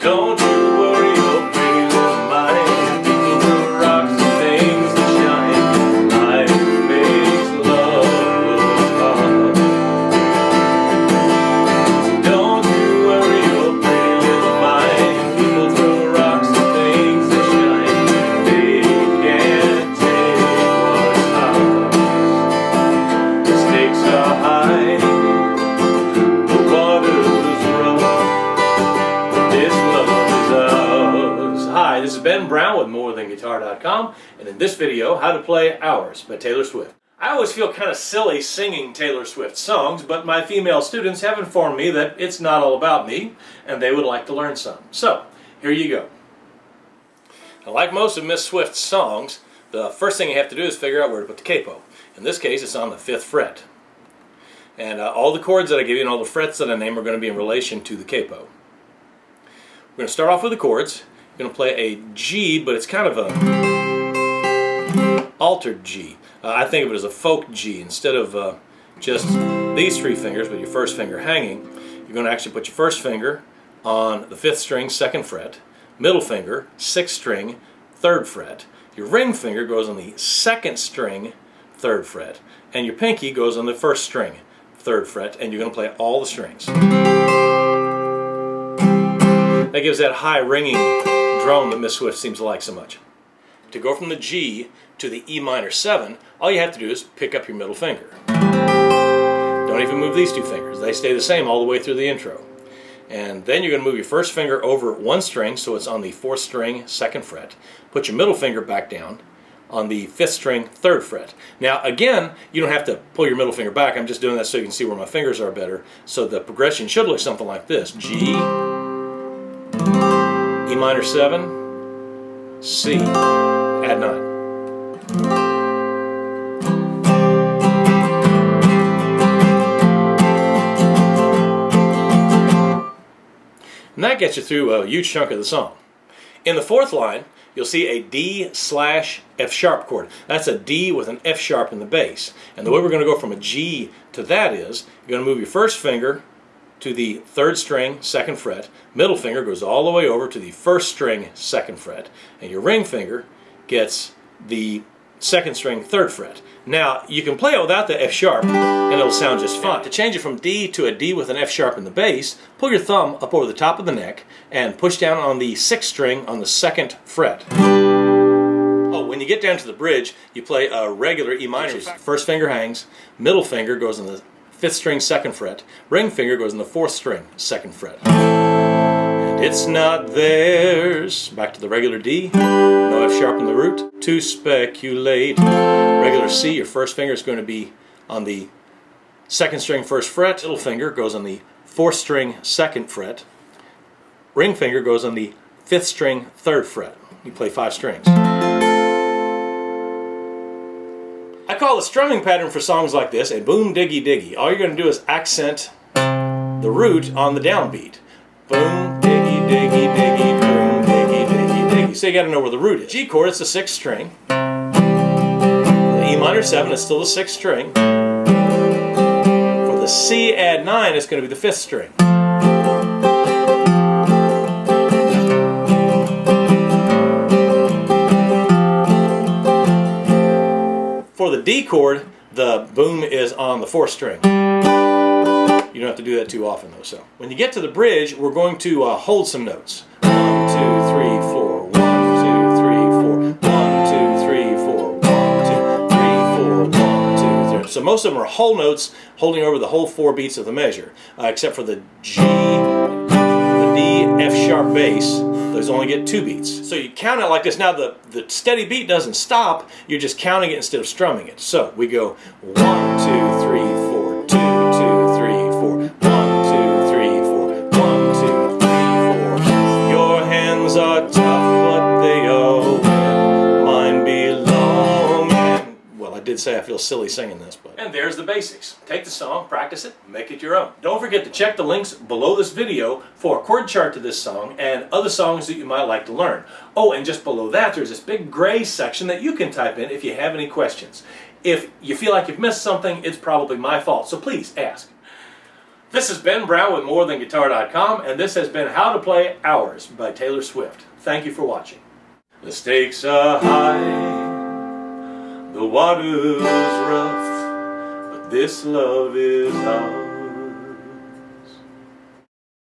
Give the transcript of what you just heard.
don't you worry your pretty little mind. People throw rocks and things to shine. Life makes love look hard. So don't you worry your pretty little mind. People throw rocks and things to shine. They can't take what's ours. The stakes are high. The water's rough. This love is ours. Hi, this is Ben Brown with MoreThanGuitar.com, and in this video, How to Play Hours by Taylor Swift. I always feel kind of silly singing Taylor Swift songs, but my female students have informed me that it's not all about me, and they would like to learn some. So, here you go. Now, like most of Miss Swift's songs, the first thing you have to do is figure out where to put the capo. In this case, it's on the 5th fret. And all the chords that I give you and all the frets that I name are going to be in relation to the capo. We're going to start off with the chords. We're going to play a G, but it's kind of a altered G. I think of it as a folk G. Instead of just these 3 fingers with your first finger hanging, you're going to actually put your first finger on the 5th string, 2nd fret, middle finger, 6th string, 3rd fret. Your ring finger goes on the 2nd string, 3rd fret, and your pinky goes on the 1st string, 3rd fret, and you're going to play all the strings. That gives that high ringing drone that Miss Swift seems to like so much. To go from the G to the E minor 7, all you have to do is pick up your middle finger. Don't even move these 2 fingers. They stay the same all the way through the intro. And then you're going to move your first finger over 1 string, so it's on the 4th string, 2nd fret. Put your middle finger back down on the 5th string, 3rd fret. Now again, you don't have to pull your middle finger back. I'm just doing that so you can see where my fingers are better. So the progression should look something like this. G, E minor 7, C, add 9. And that gets you through a huge chunk of the song. In the 4th line, you'll see a D/F sharp chord. That's a D with an F sharp in the bass. And the way we're going to go from a G to that is, you're going to move your first finger to the 3rd string, 2nd fret. Middle finger goes all the way over to the 1st string, 2nd fret. And your ring finger gets the 2nd string, 3rd fret. Now, you can play it without the F sharp, and it'll sound just fine. To change it from D to a D with an F sharp in the bass, pull your thumb up over the top of the neck and push down on the 6th string on the 2nd fret. Oh, when you get down to the bridge, you play a regular E minor. First finger hangs, middle finger goes on the 5th string, 2nd fret, ring finger goes on the 4th string, 2nd fret. And it's not theirs. Back to the regular D, no F sharp in the root, to speculate. Regular C, your first finger is going to be on the 2nd string, 1st fret, middle finger goes on the 4th string, 2nd fret, ring finger goes on the 5th string, 3rd fret. You play 5 strings. I call the strumming pattern for songs like this a boom diggy diggy. All you're going to do is accent the root on the downbeat. Boom diggy diggy diggy, boom diggy diggy diggy. So you got to know where the root is. G chord, it's the 6th string. The E minor 7 is still the 6th string. For the C add 9, it's going to be the 5th string. For the D chord, the boom is on the 4th string. You don't have to do that too often though. So when you get to the bridge, we're going to hold some notes. 1, 2, 3, 4. 1, 2, 3, 4. 1, 2, 3, 4. 1, 2, 3, 4. 1, 2, 3. So most of them are whole notes holding over the whole 4 beats of the measure, except for the G, the D, F sharp bass. Those only get 2 beats. So you count it like this. Now the steady beat doesn't stop, you're just counting it instead of strumming it. So we go 1, 2, 3, 4, 2, 2, 3, 4, 1, 2, 3, 4, 1, 2, 3, 4. Your hands are tough, but they are where mine belong. And, well, I did say I feel silly singing this, but... And there's the basics. Take the song, practice it, make it your own. Don't forget to check the links below this video for a chord chart to this song and other songs that you might like to learn. Oh, and just below that there's this big gray section that you can type in if you have any questions. If you feel like you've missed something, it's probably my fault, so please ask. This is Ben Brown with MoreThanGuitar.com, and this has been How to Play Hours by Taylor Swift. Thank you for watching. The stakes are high, the water's rough, but this love is ours.